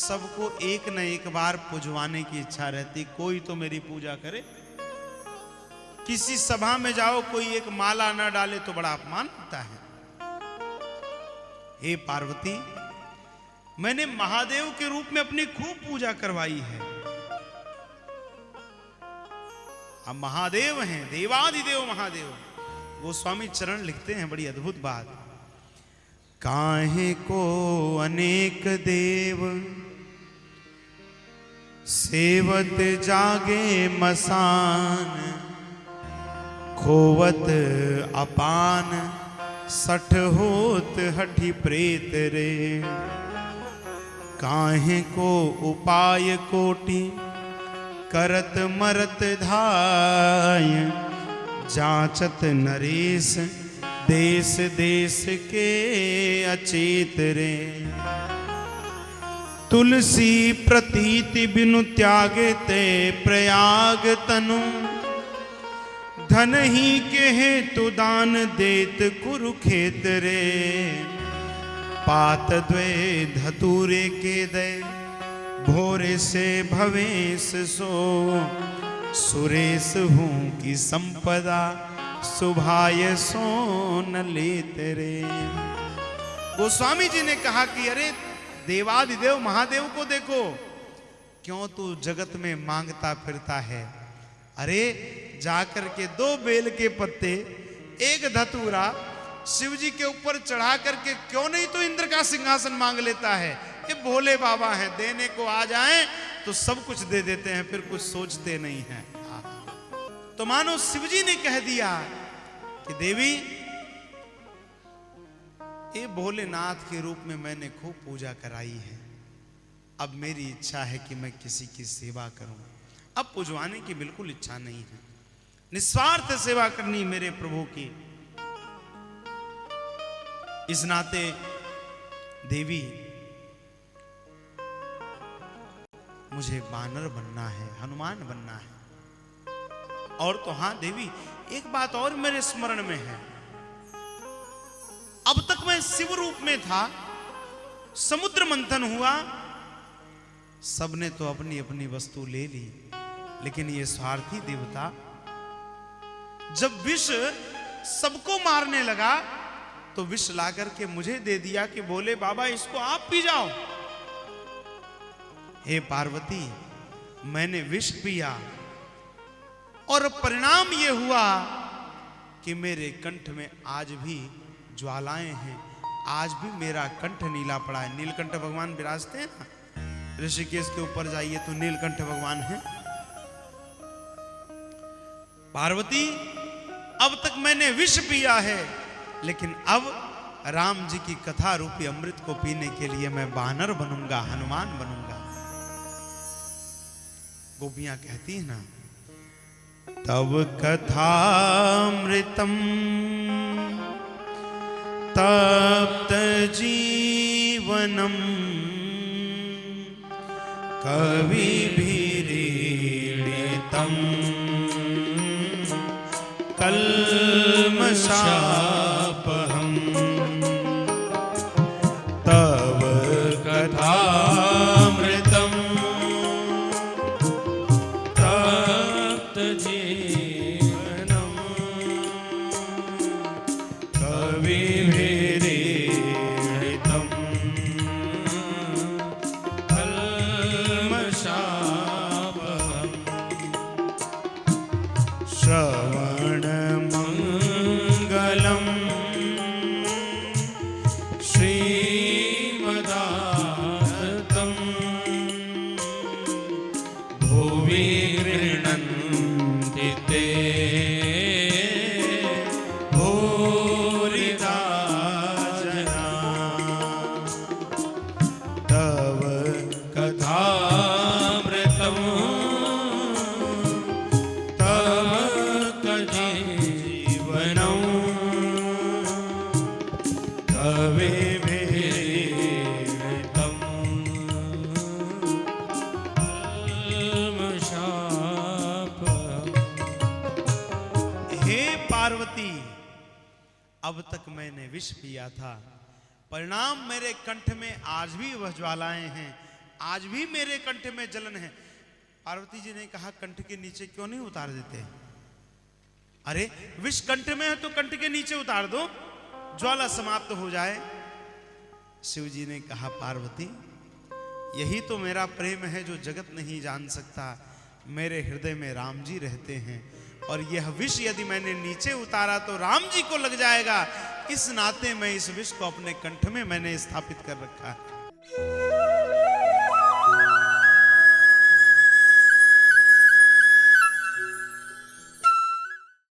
सबको एक न एक बार पुजवाने की इच्छा रहती, कोई तो मेरी पूजा करे। किसी सभा में जाओ, कोई एक माला ना डाले तो बड़ा अपमान होता है। हे पार्वती, मैंने महादेव के रूप में अपनी खूब पूजा करवाई है। अब महादेव हैं, देवाधिदेव महादेव। वो स्वामी चरण लिखते हैं बड़ी अद्भुत बात। काहे को अनेक देव सेवत जागे मसान, खोवत अपान सठ होत हठी प्रेत रे। काहे को उपाय कोटि करत मरत धाय, जांचत नरेश देश देश के अचेत रे। तुलसी प्रतीति बिनु त्यागे ते प्रयाग तनु, धन ही के हेतु दान देत कुरुखेत रे। पात द्वे धतूरे के दे भोरे से भवेश सो, सुरेश हूँ की संपदा सुभाय सो न लेते रे। गोस्वामी जी ने कहा कि अरे देवाधिदेव महादेव को देखो, क्यों तू जगत में मांगता फिरता है। अरे जाकर के 2 बेल के पत्ते, 1 धतूरा शिव जी के ऊपर चढ़ा करके क्यों नहीं तो इंद्र का सिंहासन मांग लेता है। ये भोले बाबा हैं, देने को आ जाएं तो सब कुछ दे देते हैं, फिर कुछ सोचते नहीं हैं। तो मानो शिव जी ने कह दिया कि देवी, ये भोलेनाथ के रूप में मैंने खूब पूजा कराई है, अब मेरी इच्छा है कि मैं किसी की सेवा करूं। अब पुजवाने की बिल्कुल इच्छा नहीं है, निस्वार्थ सेवा करनी मेरे प्रभु की। इस नाते देवी, मुझे बानर बनना है, हनुमान बनना है। और तो हां देवी, एक बात और मेरे स्मरण में है। अब तक मैं शिव रूप में था, समुद्र मंथन हुआ, सबने तो अपनी अपनी वस्तु ले ली, लेकिन ये स्वार्थी देवता जब विष सबको मारने लगा तो विष लाकर के मुझे दे दिया कि बोले बाबा इसको आप पी जाओ। हे पार्वती, मैंने विष पिया और परिणाम यह हुआ कि मेरे कंठ में आज भी ज्वालाएं हैं, आज भी मेरा कंठ नीला पड़ा है। नीलकंठ भगवान विराजते हैं ना, ऋषिकेश के ऊपर जाइए तो नीलकंठ भगवान हैं। पार्वती, अब तक मैंने विष पिया है, लेकिन अब राम जी की कथा रूपी अमृत को पीने के लिए मैं बानर बनूंगा, हनुमान बनूंगा। गोपियां कहती है ना, तब कथामृतम तप्त जीवनम, कवि भीरीडितम कल्मषापहम। तव कथामृतम तप्त जीवनम, कवि भीरीडितम कल्मषापहम। श्रवण मंगलम श्रीमदातम, भुवि गृह्णन्ति ते भूरिदा जना। तव कथामृतम तव जीवनम, कवि भीरीडितम कल्मषापहम। हे पार्वती, अब तक मैंने विष पिया था, परिणाम मेरे कंठ में आज भी वह ज्वालाएं हैं। आज भी मेरे कंठ में जलन है। पार्वती जी ने कहा कंठ के नीचे क्यों नहीं उतार देते? अरे विष कंठ में है तो कंठ के नीचे उतार दो, ज्वाला समाप्त हो जाए। शिव जी ने कहा पार्वती यही तो मेरा प्रेम है जो जगत नहीं जान सकता। मेरे हृदय में राम जी रहते हैं और यह विष यदि मैंने नीचे उतारा तो राम जी को लग जाएगा। इस नाते मैं इस विष को अपने कंठ में मैंने स्थापित कर रखा है।